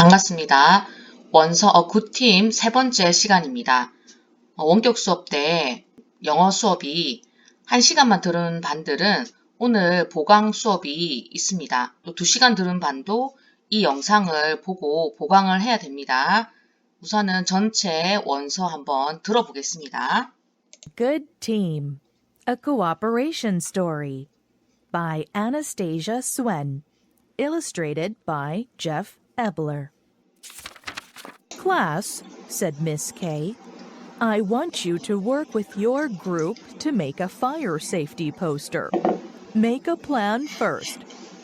반갑습니다. 원서 굿팀 세 번째 시간입니다. 원격 수업 때 영어 수업이 1시간만 들은 반들은 오늘 보강 수업이 있습니다. 또 2시간 들은 반도 이 영상을 보고 보강을 해야 됩니다. 우선은 전체 원서 한번 들어보겠습니다. Good Team, a cooperation story by Anastasia Swen, illustrated by Jeff Ebler. Class, said Miss K, I want you to work with your group to make a fire safety poster. Make a plan first.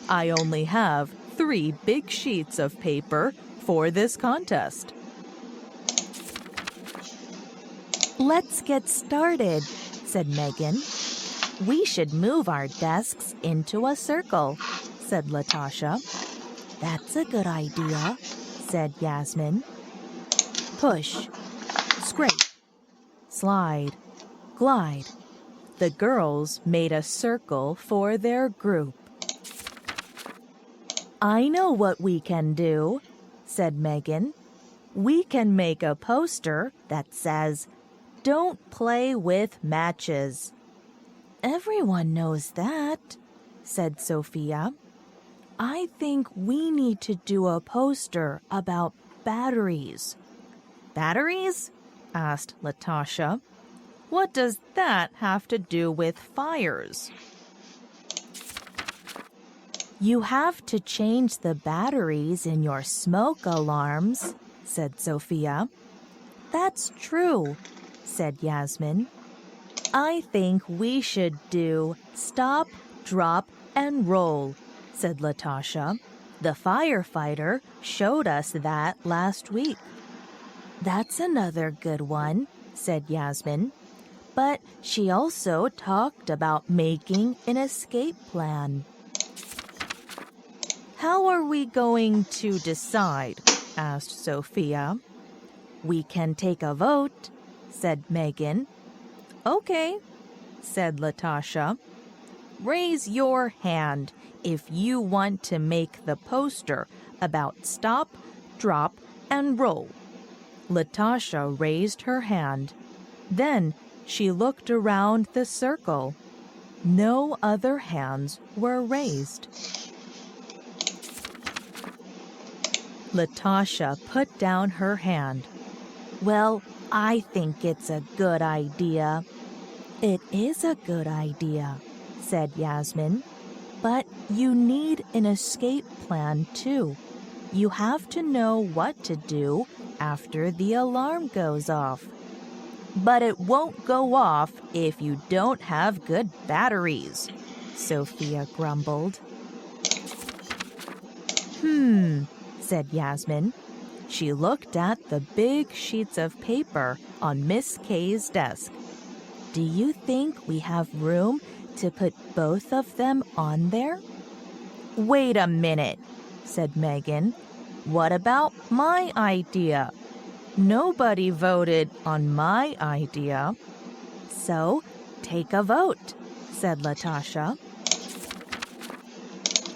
I only have 3 big sheets of paper for this contest. Let's get started, said Megan. We should move our desks into a circle, said Latasha. That's a good idea, said Yasmin. Push, scrape, slide, glide. The girls made a circle for their group. I know what we can do, said Megan. We can make a poster that says, Don't play with matches. Everyone knows that, said Sophia. I think we need to do a poster about batteries. Batteries? Asked Latasha. What does that have to do with fires? You have to change the batteries in your smoke alarms, said Sophia. That's true, said Yasmin. I think we should do stop, drop, and roll, said Latasha. The firefighter showed us that last week. That's another good one, said Yasmin. But she also talked about making an escape plan. How are we going to decide? Asked Sophia. We can take a vote, said Megan. Okay, said Latasha. Raise your hand if you want to make the poster about stop, drop, and roll. Latasha raised her hand. Then she looked around the circle. No other hands were raised. Latasha put down her hand. Well, I think it's a good idea. It is a good idea, said Yasmin. But you need an escape plan too. You have to know what to do after the alarm goes off. But it won't go off if you don't have good batteries, Sophia grumbled. Said Yasmin. She looked at the big sheets of paper on Miss K's desk. Do you think we have room to put both of them on there? Wait a minute, said Megan. What about my idea? Nobody voted on my idea. So, take a vote, said Latasha.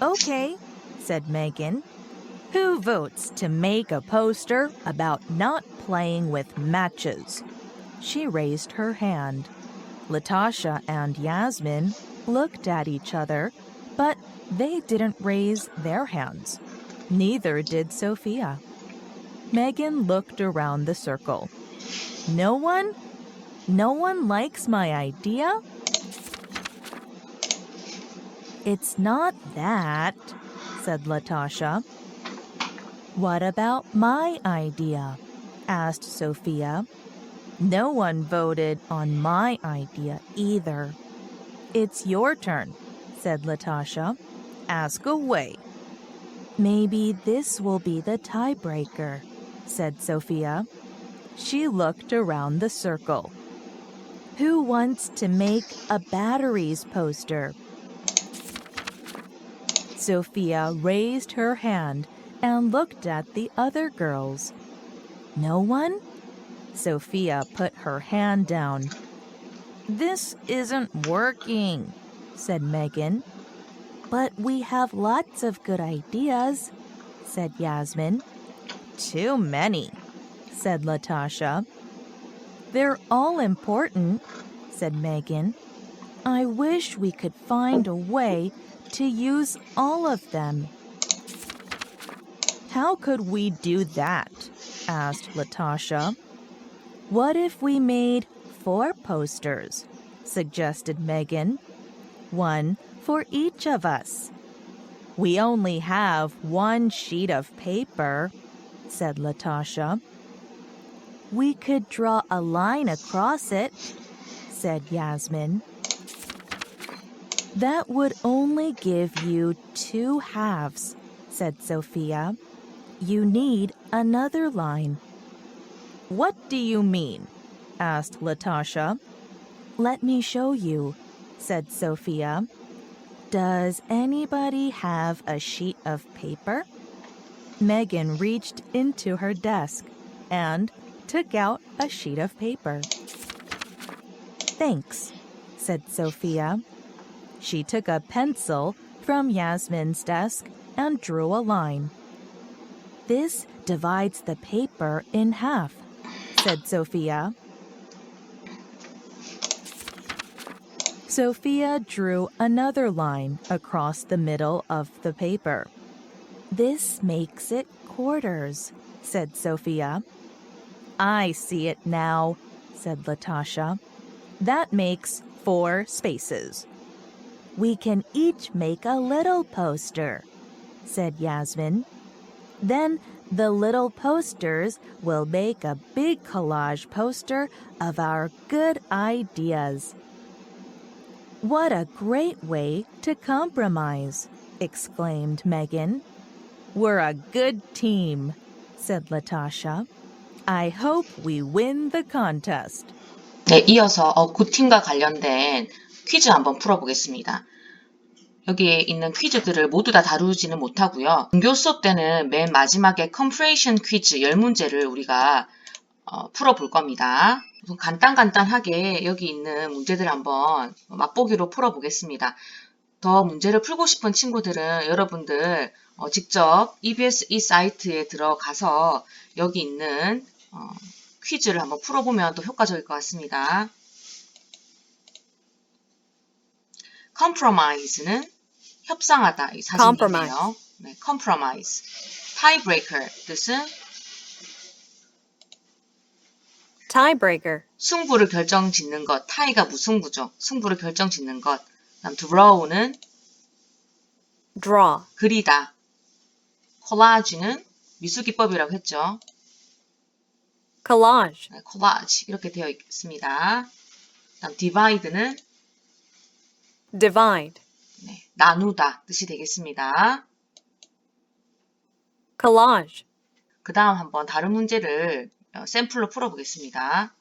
Okay, said Megan. Who votes to make a poster about not playing with matches? She raised her hand. Latasha and Yasmin looked at each other, but they didn't raise their hands. Neither did Sophia. Megan looked around the circle. No one? No one likes my idea? It's not that, said Latasha. What about my idea? Asked Sophia. No one voted on my idea either. It's your turn, said Latasha. Ask away. Maybe this will be the tiebreaker, said Sophia. She looked around the circle. Who wants to make a batteries poster? Sophia raised her hand and looked at the other girls. No one? Sophia put her hand down. This isn't working, said Megan. But we have lots of good ideas, said Yasmin. too many, said Latasha. They're all important, said Megan. I wish we could find a way to use all of them. How could we do that? Asked Latasha. What if we made 4 posters? Suggested Megan. 1 for each of us. We only have 1 sheet of paper, said Latasha. We could draw a line across it, said Yasmin. That would only give you 2 halves, said Sophia. You need another line. What do you mean? Asked Latasha. Let me show you, said Sophia. Does anybody have a sheet of paper? Megan reached into her desk and took out a sheet of paper. Thanks, said Sophia. She took a pencil from Yasmin's desk and drew a line. This divides the paper in half, said Sophia. Sophia drew another line across the middle of the paper. This makes it quarters, said Sophia. I see it now, said Latasha. That makes 4 spaces. We can each make a little poster, said Yasmin. Then the little posters will make a big collage poster of our good ideas. What a great way to compromise, exclaimed Megan. We're a good team, said Latasha. I hope we win the contest. 네, 이어서 굿팀과 관련된 퀴즈 한번 풀어보겠습니다. 여기에 있는 퀴즈들을 모두 다 다루지는 못하고요. 등교 수업 때는 맨 마지막에 컴프레이션 퀴즈 10문제를 우리가 풀어볼 겁니다. 간단하게 여기 있는 문제들 한번 맛보기로 풀어보겠습니다. 더 문제를 풀고 싶은 친구들은 여러분들 직접 EBS 이 사이트에 들어가서 여기 있는 퀴즈를 한번 풀어보면 또 효과적일 것 같습니다. compromise는 협상하다 이 사진이네요. 네, compromise. tiebreaker 뜻은 tiebreaker, 승부를 결정짓는 것. tie가 무승부죠. 승부를 결정짓는 것. 다음 draw는 draw, 그리다. collage는 미술기법이라고 했죠. collage, 네, collage 이렇게 되어 있습니다. 다음 divide는 divide, 네, 나누다 뜻이 되겠습니다. collage, 그 다음 한번 다른 문제를 샘플로 풀어보겠습니다.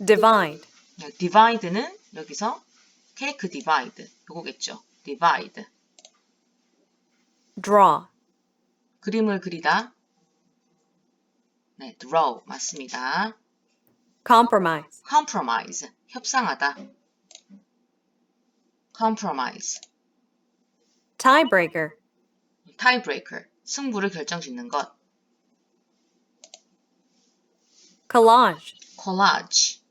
divide, 네, divide는 여기서 cake divide 요거겠죠. divide. draw, 그림을 그리다. 네, draw 맞습니다. compromise, compromise 협상하다. compromise. tiebreaker, tiebreaker 승부를 결정짓는 것. collage, collage.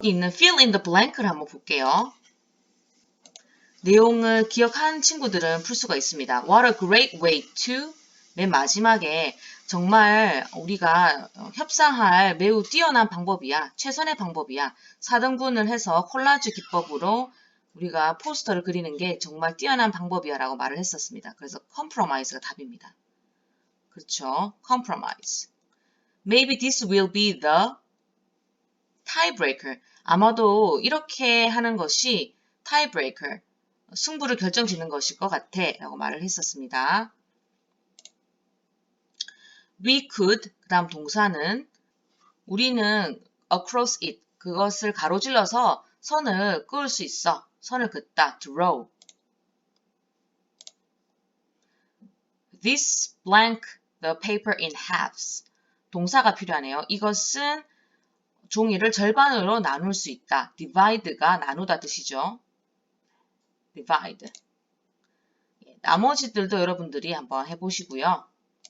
여기 있는 fill in the blank를 한번 볼게요. 내용을 기억한 친구들은 풀 수가 있습니다. What a great way to 맨 마지막에 정말 우리가 협상할 매우 뛰어난 방법이야. 최선의 방법이야. 4등분을 해서 콜라주 기법으로 우리가 포스터를 그리는 게 정말 뛰어난 방법이야 라고 말을 했었습니다. 그래서 compromise가 답입니다. 그렇죠. compromise. Maybe this will be the tiebreaker. 아마도 이렇게 하는 것이 tiebreaker. 승부를 결정짓는 것일 것 같아 라고 말을 했었습니다. We could, 그 다음 동사는 우리는 across it, 그것을 가로질러서 선을 그을 수 있어. 선을 긋다, draw. This blank the paper in halves. 동사가 필요하네요. 이것은 종이를 절반으로 나눌 수 있다. divide가 나누다 뜻이죠. divide. 나머지들도 여러분들이 한번 해보시고요.